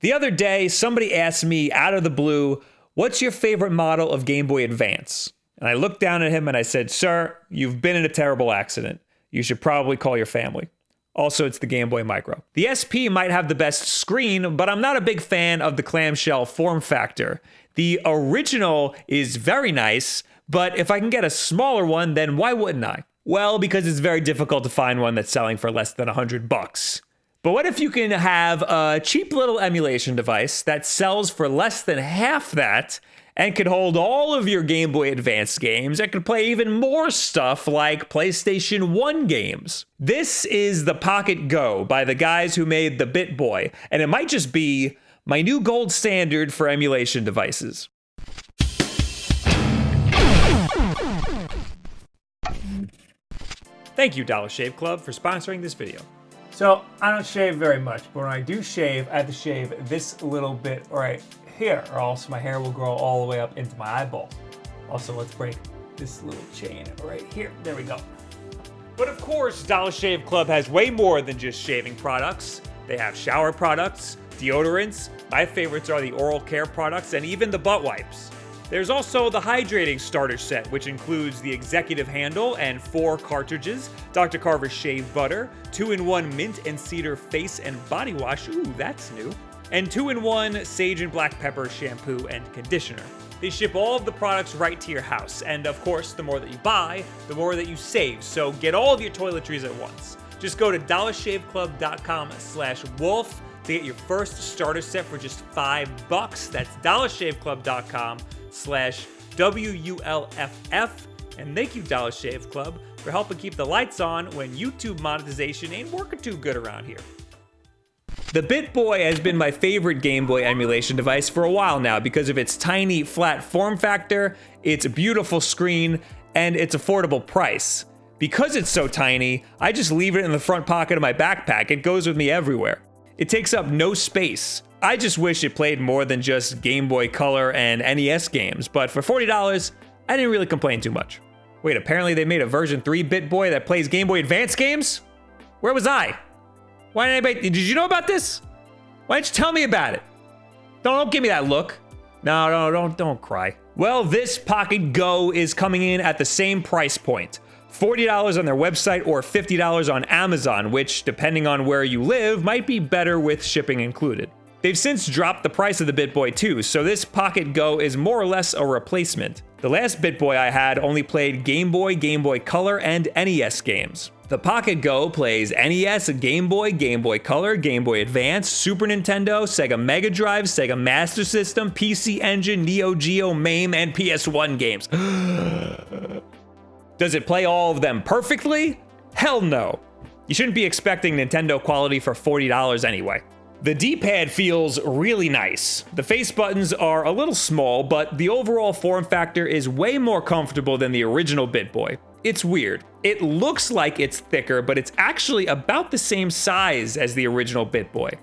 The other day, somebody asked me out of the blue, "What's your favorite model of Game Boy Advance?" And I looked down at him and I said, "Sir, you've been in a terrible accident. You should probably call your family." Also, it's the Game Boy Micro. The SP might have the best screen, but I'm not a big fan of the clamshell form factor. The original is very nice, but if I can get a smaller one, then why wouldn't I? Well, because it's very difficult to find one that's selling for less than $100. But what if you can have a cheap little emulation device that sells for less than half that and could hold all of your Game Boy Advance games and could play even more stuff like PlayStation 1 games? This is the PocketGo by the guys who made the Bittboy, and it might just be my new gold standard for emulation devices. Thank you, Dollar Shave Club, for sponsoring this video. So I don't shave very much, but when I do shave, I have to shave this little bit right here, or else my hair will grow all the way up into my eyeball. Also, let's break this little chain right here. There we go. But of course, Dollar Shave Club has way more than just shaving products. They have shower products, deodorants. My favorites are the oral care products and even the butt wipes. There's also the hydrating starter set, which includes the executive handle and 4 cartridges, Dr. Carver's shave butter, 2-in-1 mint and cedar face and body wash, ooh, that's new, and 2-in-1 sage and black pepper shampoo and conditioner. They ship all of the products right to your house, and of course, the more that you buy, the more that you save, so get all of your toiletries at once. Just go to dollarshaveclub.com/Wulff to get your first starter set for just $5. That's dollarshaveclub.com/WULFF. And thank you, Dollar Shave Club, for helping keep the lights on when YouTube monetization ain't working too good around here. The Bittboy has been my favorite Game Boy emulation device for a while now because of its tiny, flat form factor, its beautiful screen, and its affordable price. Because it's so tiny, I just leave it in the front pocket of my backpack. It goes with me everywhere. It takes up no space. I just wish it played more than just Game Boy Color and NES games, but for $40, I didn't really complain too much. Wait, apparently they made a version 3 Bittboy that plays Game Boy Advance games? Where was I? Why didn't anybody, did you know about this? Why didn't you tell me about it? Don't give me that look. No, don't cry. Well, this PocketGo is coming in at the same price point. $40 on their website or $50 on Amazon, which, depending on where you live, might be better with shipping included. They've since dropped the price of the Bittboy too, so this PocketGo is more or less a replacement. The last Bittboy I had only played Game Boy, Game Boy Color, and NES games. The PocketGo plays NES, Game Boy Color, Game Boy Advance, Super Nintendo, Sega Mega Drive, Sega Master System, PC Engine, Neo Geo, MAME, and PS1 games. Does it play all of them perfectly? Hell no. You shouldn't be expecting Nintendo quality for $40 anyway. The D-pad feels really nice. The face buttons are a little small, but the overall form factor is way more comfortable than the original Bittboy. It's weird. It looks like it's thicker, but it's actually about the same size as the original Bittboy.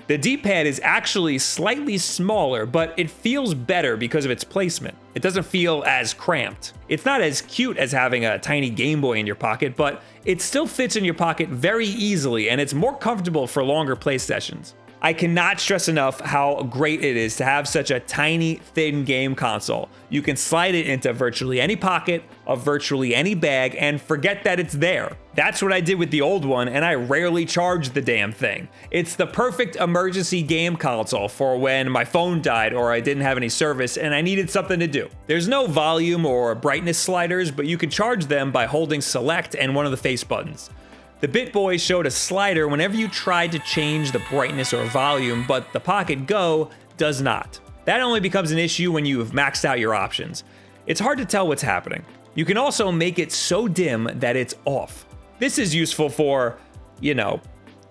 The D-pad is actually slightly smaller, but it feels better because of its placement. It doesn't feel as cramped. It's not as cute as having a tiny Game Boy in your pocket, but it still fits in your pocket very easily, and it's more comfortable for longer play sessions. I cannot stress enough how great it is to have such a tiny, thin game console. You can slide it into virtually any pocket of virtually any bag and forget that it's there. That's what I did with the old one, and I rarely charged the damn thing. It's the perfect emergency game console for when my phone died or I didn't have any service and I needed something to do. There's no volume or brightness sliders, but you can charge them by holding select and one of the face buttons. The Bittboy showed a slider whenever you tried to change the brightness or volume, but the PocketGo does not. That only becomes an issue when you have maxed out your options. It's hard to tell what's happening. You can also make it so dim that it's off. This is useful for,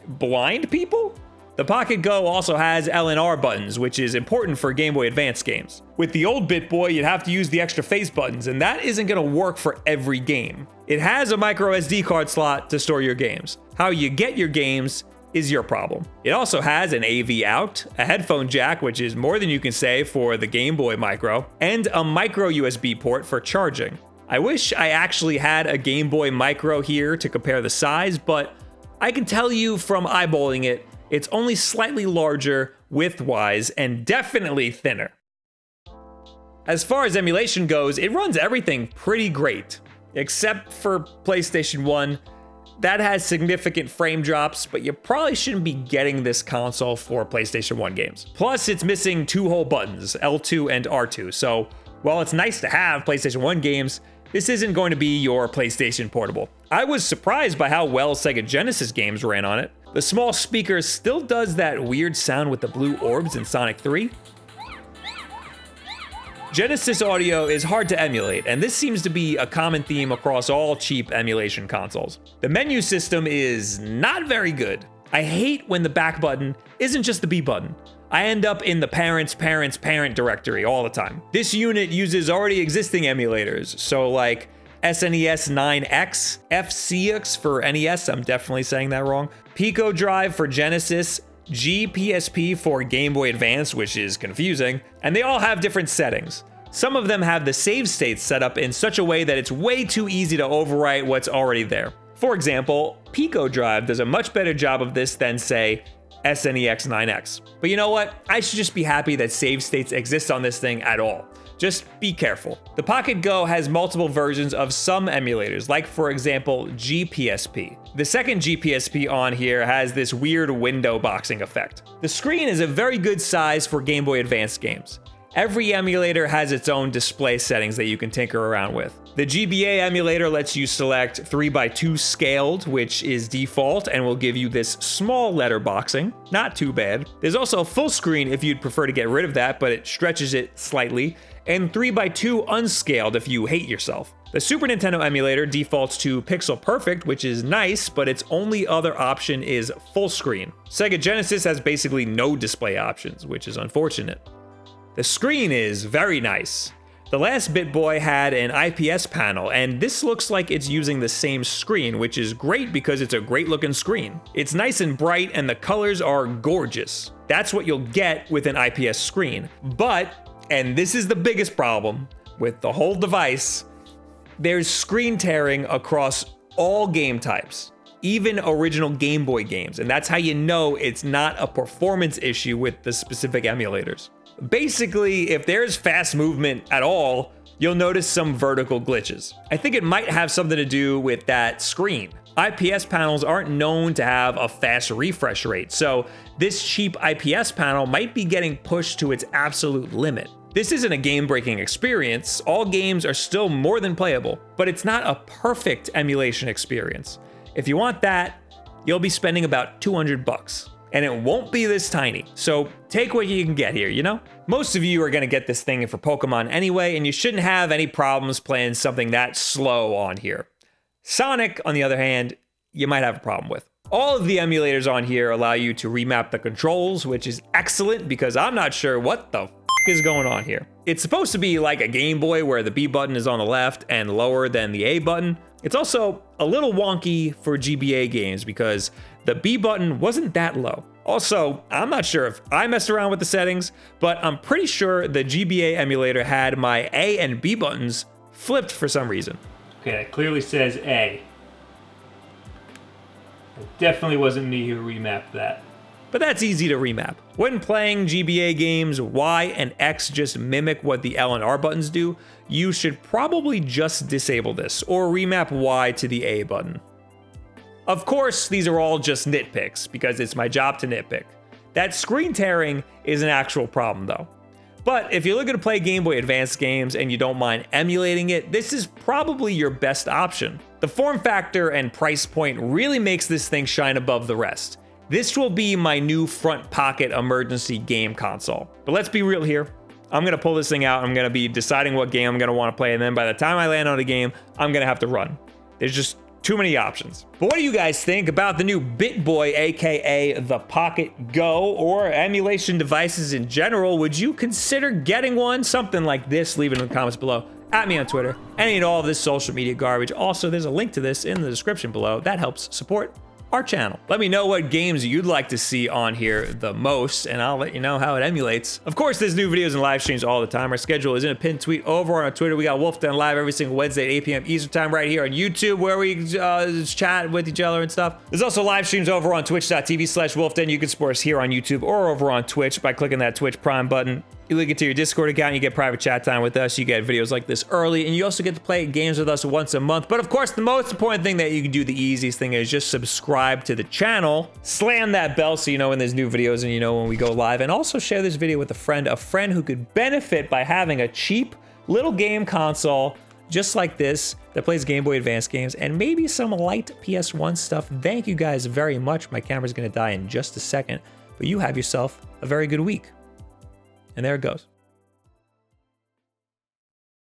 blind people? The PocketGo also has Eleanor Buttons, which is important for Game Boy Advance games. With the old Bittboy, you'd have to use the extra face buttons, and that isn't going to work for every game. It has a micro SD card slot to store your games. How you get your games is your problem. It also has an AV out, a headphone jack, which is more than you can say for the Game Boy Micro, and a micro USB port for charging. I wish I actually had a Game Boy Micro here to compare the size, but I can tell you from eyeballing it, it's only slightly larger, width-wise, and definitely thinner. As far as emulation goes, it runs everything pretty great, except for PlayStation 1. That has significant frame drops, but you probably shouldn't be getting this console for PlayStation 1 games. Plus, it's missing 2 whole buttons, L2 and R2, so while it's nice to have PlayStation 1 games, this isn't going to be your PlayStation Portable. I was surprised by how well Sega Genesis games ran on it. The small speaker still does that weird sound with the blue orbs in Sonic 3. Genesis audio is hard to emulate, and this seems to be a common theme across all cheap emulation consoles. The menu system is not very good. I hate when the back button isn't just the B button. I end up in the parent directory all the time. This unit uses already existing emulators, so like SNES 9X, FCX for NES, I'm definitely saying that wrong, Pico Drive for Genesis, GPSP for Game Boy Advance, which is confusing, and they all have different settings. Some of them have the save states set up in such a way that it's way too easy to overwrite what's already there. For example, Pico Drive does a much better job of this than, say, SNEX 9X. But you know what? I should just be happy that save states exist on this thing at all. Just be careful. The PocketGo has multiple versions of some emulators, like for example, GPSP. The second GPSP on here has this weird window boxing effect. The screen is a very good size for Game Boy Advance games. Every emulator has its own display settings that you can tinker around with. The GBA emulator lets you select 3x2 scaled, which is default and will give you this small letter boxing. Not too bad. There's also full screen if you'd prefer to get rid of that, but it stretches it slightly, and 3x2 unscaled if you hate yourself. The Super Nintendo emulator defaults to pixel perfect, which is nice, but its only other option is full screen. Sega Genesis has basically no display options, which is unfortunate. The screen is very nice. The last Bittboy had an IPS panel, and this looks like it's using the same screen, which is great because it's a great looking screen. It's nice and bright, and the colors are gorgeous. That's what you'll get with an IPS screen. But, and this is the biggest problem with the whole device, there's screen tearing across all game types, even original Game Boy games, and that's how you know it's not a performance issue with the specific emulators. Basically, if there's fast movement at all, you'll notice some vertical glitches. I think it might have something to do with that screen. IPS panels aren't known to have a fast refresh rate, so this cheap IPS panel might be getting pushed to its absolute limit. This isn't a game-breaking experience. All games are still more than playable, but it's not a perfect emulation experience. If you want that, you'll be spending about $200. And it won't be this tiny, so take what you can get here, you know? Most of you are gonna get this thing for Pokemon anyway, and you shouldn't have any problems playing something that slow on here. Sonic, on the other hand, you might have a problem with. All of the emulators on here allow you to remap the controls, which is excellent because I'm not sure what the is going on here. It's supposed to be like a Game Boy where the B button is on the left and lower than the A button. It's also a little wonky for GBA games because the B button wasn't that low. Also, I'm not sure if I messed around with the settings, but I'm pretty sure the GBA emulator had my A and B buttons flipped for some reason. Okay, it clearly says A. It definitely wasn't me who remapped that. But that's easy to remap. When playing GBA games, Y and X just mimic what the L and R buttons do. You should probably just disable this, or remap Y to the A button. Of course, these are all just nitpicks, because it's my job to nitpick. That screen tearing is an actual problem though. But if you're looking to play Game Boy Advance games and you don't mind emulating it, this is probably your best option. The form factor and price point really makes this thing shine above the rest. This will be my new front pocket emergency game console. But let's be real here. I'm gonna pull this thing out, I'm gonna be deciding what game I'm gonna wanna play, and then by the time I land on a game, I'm gonna have to run. There's just too many options. But what do you guys think about the new Bittboy, aka the PocketGo, or emulation devices in general? Would you consider getting one? Something like this, leave it in the comments below. At me on Twitter, any and all of this social media garbage. Also, there's a link to this in the description below. That helps support our channel. Let me know what games you'd like to see on here the most, and I'll let you know how it emulates. Of course, there's new videos and live streams all the time. Our schedule is in a pinned tweet over on our Twitter. We got Wulff done live every single Wednesday at 8 p.m. Eastern time right here on YouTube, where we chat with each other and stuff. There's also live streams over on twitch.tv/Wulff. You can support us here on YouTube or over on Twitch by clicking that Twitch Prime button. You link it to your Discord account, you get private chat time with us, you get videos like this early, and you also get to play games with us once a month. But of course, the most important thing that you can do, the easiest thing, is just subscribe to the channel, slam that bell so you know when there's new videos and you know when we go live, and also share this video with a friend who could benefit by having a cheap little game console just like this that plays Game Boy Advance games and maybe some light PS1 stuff. Thank you guys very much. My camera's gonna die in just a second, but you have yourself a very good week. And there it goes.